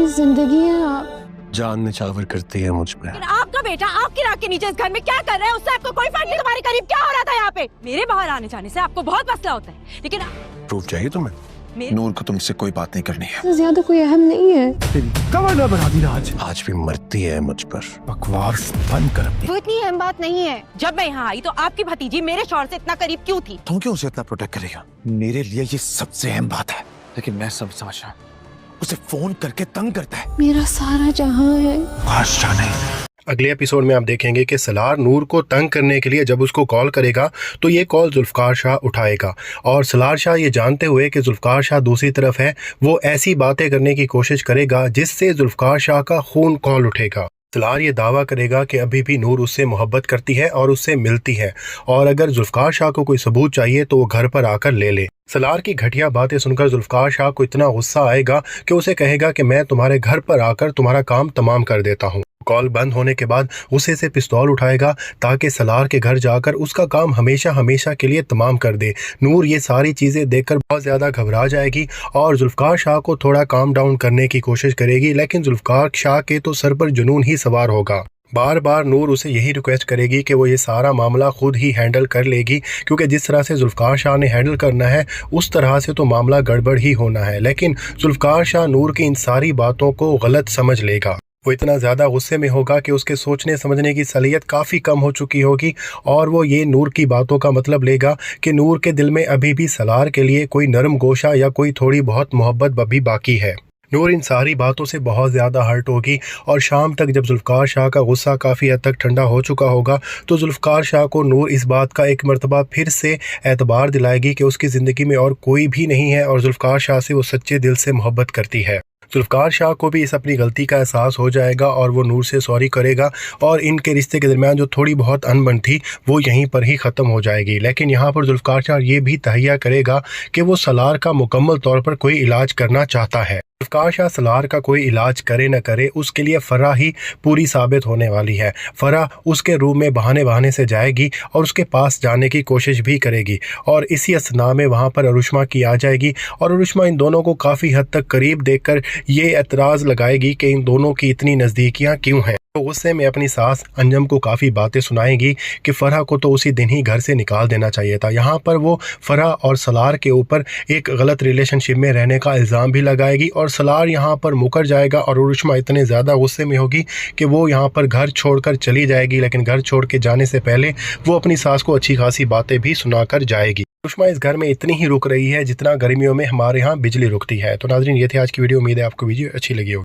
मेरी जिंदगी है आप। जान निछावर करती है मुझ पे। आपका बेटा आपकी राख के नीचे इस घर में क्या कर रहा है, उससे आपको कोई फर्क नहीं। तुम्हारे करीब क्या हो रहा था यहाँ पे? मेरे बाहर आने जाने से आपको बहुत मसला होता है, लेकिन प्रूफ चाहिए तुम्हें? नूर को तुमसे कोई बात नहीं करनी है। इससे ज्यादा कोई अहम नहीं है। गवर्नर बना दी आज भी मरती है मुझ पर। बकवास बंद कर अपनी। वो इतनी अहम बात नहीं है। जब मैं यहाँ आई तो आपकी भतीजी मेरे शौहर से इतना करीब क्यों थी? तुम क्यों उसे इतना प्रोटेक्ट करेगा? मेरे लिए ये सबसे अहम बात है, लेकिन मैं सब समझ रहा हूँ। उसे फोन करके तंग करता है। मेरा सारा जहां है। बादशाह नहीं। अगले एपिसोड में आप देखेंगे कि सलार नूर को तंग करने के लिए जब उसको कॉल करेगा तो ये कॉल जुल्फ़कार शाह उठाएगा और सलार शाह ये जानते हुए कि जुल्फ़कार शाह दूसरी तरफ है, वो ऐसी बातें करने की कोशिश करेगा जिससे जुल्फ़कार शाह का खून कॉल उठेगा। सलार ये दावा करेगा कि अभी भी नूर उससे मोहब्बत करती है और उससे मिलती है और अगर जुल्फ़कार शाह को कोई सबूत चाहिए तो वो घर पर आकर ले ले। सलार की घटिया बातें सुनकर जुल्फ़कार शाह को इतना गुस्सा आएगा कि उसे कहेगा कि मैं तुम्हारे घर पर आकर तुम्हारा काम तमाम कर देता हूँ। कॉल बंद होने के बाद उसे से पिस्तौल उठाएगा ताकि सलार के घर जाकर उसका काम हमेशा हमेशा के लिए तमाम कर दे। नूर ये सारी चीज़ें देखकर बहुत ज़्यादा घबरा जाएगी और जुल्फ़कार शाह को थोड़ा काम डाउन करने की कोशिश करेगी, लेकिन जुल्फ़कार शाह के तो सर पर जुनून ही सवार होगा। बार बार नूर उसे यही रिक्वेस्ट करेगी कि वो ये सारा मामला खुद ही हैंडल कर लेगी, क्योंकि जिस तरह से जुल्फ़कार शाह ने हैंडल करना है उस तरह से तो मामला गड़बड़ ही होना है। लेकिन जुल्फ़कार शाह नूर की इन सारी बातों को गलत समझ लेगा। वो इतना ज़्यादा गुस्से में होगा कि उसके सोचने समझने की सलीयत काफ़ी कम हो चुकी होगी और वो ये नूर की बातों का मतलब लेगा कि नूर के दिल में अभी भी सलार के लिए कोई नरम गोशा या कोई थोड़ी बहुत मोहब्बत अभी बाकी है। नूर इन सारी बातों से बहुत ज़्यादा हर्ट होगी और शाम तक जब जुल्फ़कार शाह का गुस्सा काफ़ी हद तक ठंडा हो चुका होगा तो जुल्फ़कार शाह को नूर इस बात का एक मर्तबा फिर से एतबार दिलाएगी कि उसकी ज़िंदगी में और कोई भी नहीं है और जुल्फ़कार शाह से वो सच्चे दिल से मोहब्बत करती है। जुल्फ़कार शाह को भी इस अपनी गलती का एहसास हो जाएगा और वो नूर से सॉरी करेगा और इनके रिश्ते के दरमियान जो थोड़ी बहुत अनबन थी वो यहीं पर ही ख़त्म हो जाएगी। लेकिन यहाँ पर जुल्फ़कार शाह ये भी तहैया करेगा कि वो सलार का मुकम्मल तौर पर कोई इलाज करना चाहता है। जुल्फ़कार शाह सलार का कोई इलाज करे न करे उसके लिए फ़राह ही पूरी साबित होने वाली है। फ़राह उसके रूम में बहाने से जाएगी और उसके पास जाने की कोशिश भी करेगी और इसी असना में वहाँ पर अरुष्मा की आ जाएगी और अरुष्मा इन दोनों को काफ़ी हद तक करीब देखकर ये एतराज़ लगाएगी कि इन दोनों की इतनी नज़दीकियाँ क्यों हैं। तो गुस्से में अपनी सास अंजम को काफ़ी बातें सुनाएगी कि फ़राह को तो उसी दिन ही घर से निकाल देना चाहिए था। यहाँ पर वो फ़राह और सलार के ऊपर एक गलत रिलेशनशिप में रहने का इल्ज़ाम भी लगाएगी और सलार यहाँ पर मुकर जाएगा और अरुष्मा इतने ज़्यादा गुस्से में होगी कि वो यहाँ पर घर छोड़कर चली जाएगी। लेकिन घर छोड़ के जाने से पहले वो अपनी सास को अच्छी खासी बातें भी सुनाकर जाएगी। अरुष्मा इस घर में इतनी ही रुक रही है जितना गर्मियों में हमारे यहाँ बिजली रुकती है। तो नाज़रीन, ये थी आज की वीडियो। उम्मीद है आपको वीडियो अच्छी लगी होगी।